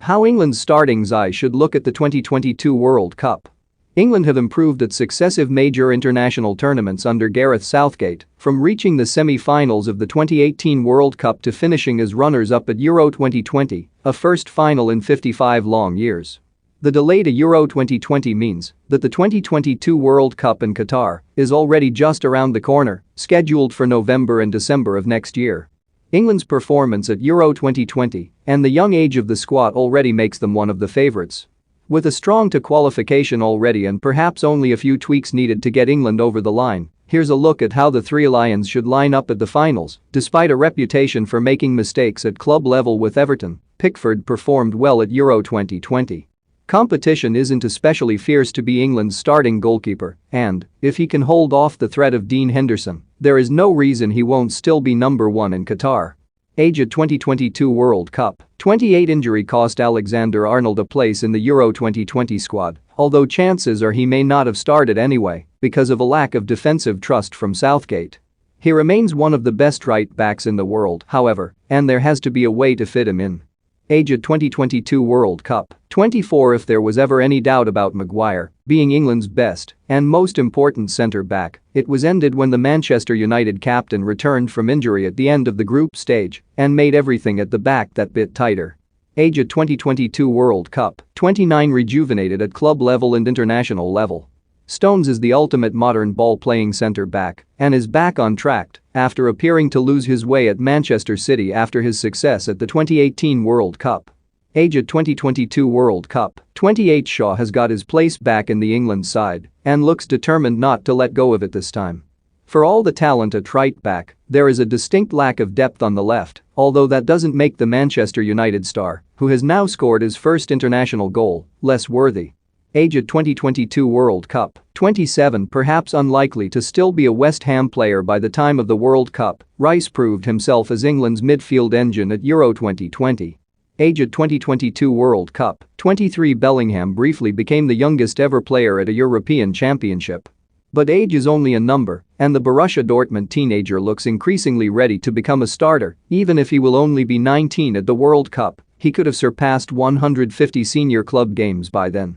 How England's starting eye should look at the 2022 World Cup. England have improved at successive major international tournaments under Gareth Southgate, from reaching the semi-finals of the 2018 World Cup to finishing as runners-up at Euro 2020, a first final in 55 long years. The delay to Euro 2020 means that the 2022 World Cup in Qatar is already just around the corner, scheduled for November and December of next year. England's performance at Euro 2020 and the young age of the squad already makes them one of the favourites. With a strong to qualification already and perhaps only a few tweaks needed to get England over the line, here's a look at how the Three Lions should line up at the finals. Despite a reputation for making mistakes at club level with Everton, Pickford performed well at Euro 2020. Competition isn't especially fierce to be England's starting goalkeeper, and if he can hold off the threat of Dean Henderson, there is no reason he won't still be number one in Qatar. Age at 2022 World Cup, 28. Injury cost Alexander-Arnold a place in the Euro 2020 squad, although chances are he may not have started anyway because of a lack of defensive trust from Southgate. He remains one of the best right-backs in the world, however, and there has to be a way to fit him in. Age at 2022 World Cup, 24. If there was ever any doubt about Maguire being England's best and most important centre-back, it was ended when the Manchester United captain returned from injury at the end of the group stage and made everything at the back that bit tighter. Age at 2022 World Cup, 29. Rejuvenated at club level and international level. Stones is the ultimate modern ball-playing centre-back and is back on track after appearing to lose his way at Manchester City after his success at the 2018 World Cup. Age at 2022 World Cup, 28. Shaw has got his place back in the England side and looks determined not to let go of it this time. For all the talent at right back, there is a distinct lack of depth on the left, although that doesn't make the Manchester United star, who has now scored his first international goal, less worthy. Age at 2022 World Cup, 27. Perhaps unlikely to still be a West Ham player by the time of the World Cup, Rice proved himself as England's midfield engine at Euro 2020. Age at 2022 World Cup, 23. Bellingham briefly became the youngest ever player at a European championship. But age is only a number, and the Borussia Dortmund teenager looks increasingly ready to become a starter. Even if he will only be 19 at the World Cup, he could have surpassed 150 senior club games by then.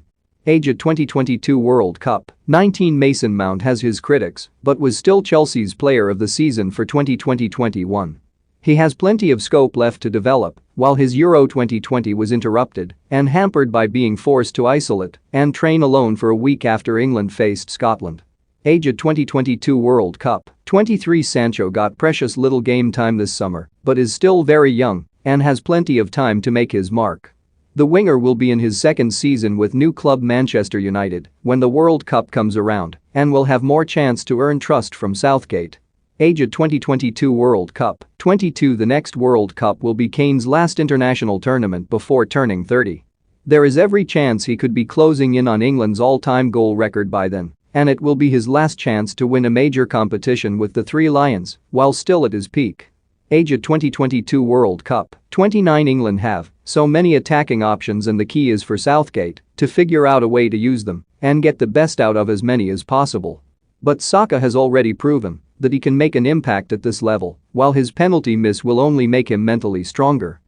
Age at 2022 World Cup, 19. Mason Mount has his critics but was still Chelsea's player of the season for 2020-21. He has plenty of scope left to develop, while his Euro 2020 was interrupted and hampered by being forced to isolate and train alone for a week after England faced Scotland. Age at 2022 World Cup, 23. Sancho got precious little game time this summer but is still very young and has plenty of time to make his mark. The winger will be in his second season with new club Manchester United when the World Cup comes around and will have more chance to earn trust from Southgate. Age at 2022 World Cup, 22. The next World Cup will be Kane's last international tournament before turning 30. There is every chance he could be closing in on England's all-time goal record by then, and it will be his last chance to win a major competition with the Three Lions while still at his peak. Age at 2022 World Cup, 29. England have so many attacking options and the key is for Southgate to figure out a way to use them and get the best out of as many as possible. But Saka has already proven that he can make an impact at this level, while his penalty miss will only make him mentally stronger.